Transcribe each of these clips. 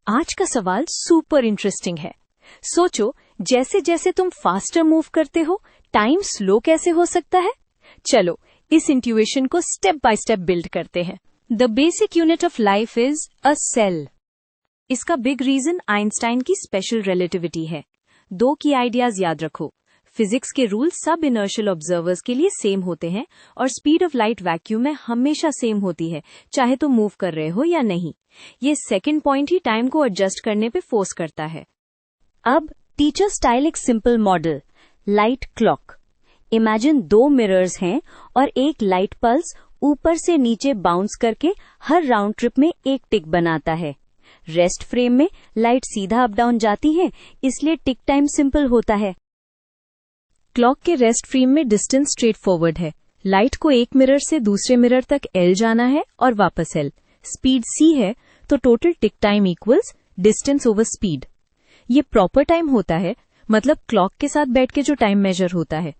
आज का सवाल सुपर इंटरेस्टिंग है। सोचो, जैसे जैसे तुम फास्टर मूव करते हो, टाइम स्लो कैसे हो सकता है? चलो, इस इंट्यूएशन को स्टेप बाय स्टेप बिल्ड करते हैं। The basic unit of life is a cell. इसका बिग रीजन आइंस्टाइन की स्पेशल रिलेटिविटी है। दो की आइडियाज याद रखो। फिजिक्स के रूल सब इनर्शियल ऑब्जर्वर्स के लिए सेम होते हैं और स्पीड ऑफ लाइट वैक्यूम में हमेशा सेम होती है, चाहे तुम मूव कर रहे हो या नहीं। ये सेकंड पॉइंट ही टाइम को एडजस्ट करने पे फोर्स करता है। अब टीचर स्टाइल एक simple model, light clock. Imagine दो मिरर्स हैं और एक लाइट पल्स ऊपर से नीचे बाउंस करके हर राउंड ट्रिप में एक टिक बनाता है। रेस्ट फ्रेम में लाइट सीधा अप डाउन जाती है, इसलिए टिक टाइम सिंपल होता है। क्लॉक के रेस्ट फ्रेम में डिस्टेंस स्ट्रेट फॉरवर्ड है। लाइट को एक मिरर से दूसरे मिरर तक एल जाना है और वापस एल। स्पीड सी है तो total tick time equals distance over speed. ये प्रॉपर टाइम होता है, मतलब क्लॉक के साथ बैठ के जो टाइम मेजर होता है।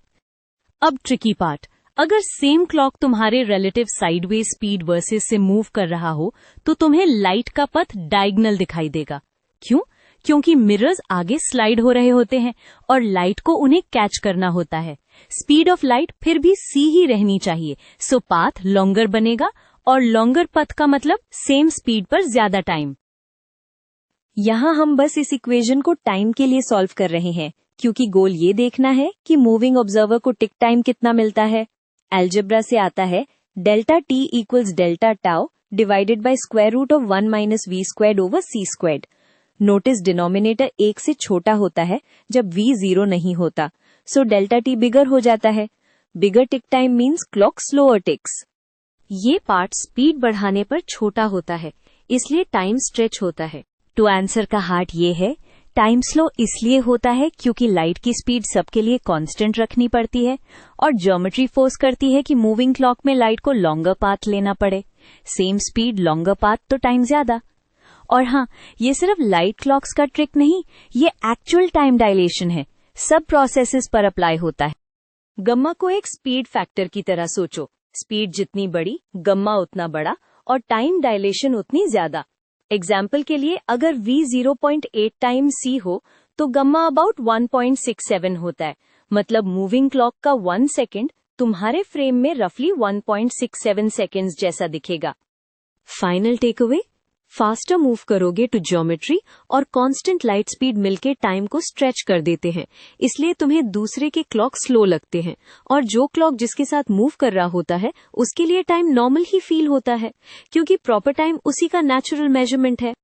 अब ट्रिकी पार्ट, अगर सेम क्लॉक तुम्हारे रिलेटिव साइडवेज स्पीड वर्सेस से मूव कर रहा हो तो तुम्हें लाइट का पथ डायगोनल दिखाई देगा। क्यों? क्योंकि मिरर्स आगे स्लाइड हो रहे होते हैं और लाइट को उन्हें कैच करना होता है। स्पीड ऑफ लाइट फिर भी सी ही रहनी चाहिए, सो पाथ लॉन्गर बनेगा और लॉन्गर पथ का मतलब सेम स्पीड पर ज्यादा टाइम। यहाँ हम बस इस इक्वेशन को टाइम के लिए सॉल्व कर रहे हैं, क्योंकि गोल ये देखना है कि मूविंग ऑब्जर्वर को टिक टाइम कितना मिलता है। एल्जेब्रा से आता है delta T equals delta tau divided by square root of 1 minus V squared over C squared. Notice denominator 1 से छोटा होता है जब v 0 नहीं होता, सो डेल्टा टी बिगर हो जाता है। Bigger tick time means clock slower ticks. ये पार्ट स्पीड बढ़ाने पर छोटा होता है, इसलिए टाइम स्ट्रेच होता है। टू आंसर का हार्ट ये है, टाइम स्लो इसलिए होता है क्योंकि लाइट की स्पीड सबके लिए कांस्टेंट रखनी पड़ती है और ज्योमेट्री फोर्स करती है कि मूविंग क्लॉक में लाइट को लॉन्गर पाथ लेना पड़े। सेम स्पीड लॉन्गर पाथ तो टाइम ज्यादा। और हाँ, ये सिर्फ लाइट क्लॉक्स का ट्रिक नहीं, ये एक्चुअल टाइम डायलेशन है, सब प्रोसेसेस पर अप्लाई होता है। गम्मा को एक स्पीड फैक्टर की तरह सोचो। स्पीड जितनी बड़ी, गम्मा उतना बड़ा और टाइम डायलेशन उतनी ज्यादा। एग्जाम्पल के लिए, अगर v 0.8 टाइम c हो तो गम्मा अबाउट 1.67 होता है, मतलब मूविंग क्लॉक का 1 सेकेंड तुम्हारे फ्रेम में रफली 1.67 सेकेंड्स जैसा दिखेगा। Final take away, faster move करोगे तो ज्योमेट्री और कांस्टेंट लाइट स्पीड मिलके टाइम को स्ट्रेच कर देते हैं, इसलिए तुम्हें दूसरे के क्लॉक स्लो लगते हैं और जो क्लॉक जिसके साथ मूव कर रहा होता है उसके लिए टाइम नॉर्मल ही फील होता है, क्योंकि प्रॉपर टाइम उसी का नेचुरल मेजरमेंट है।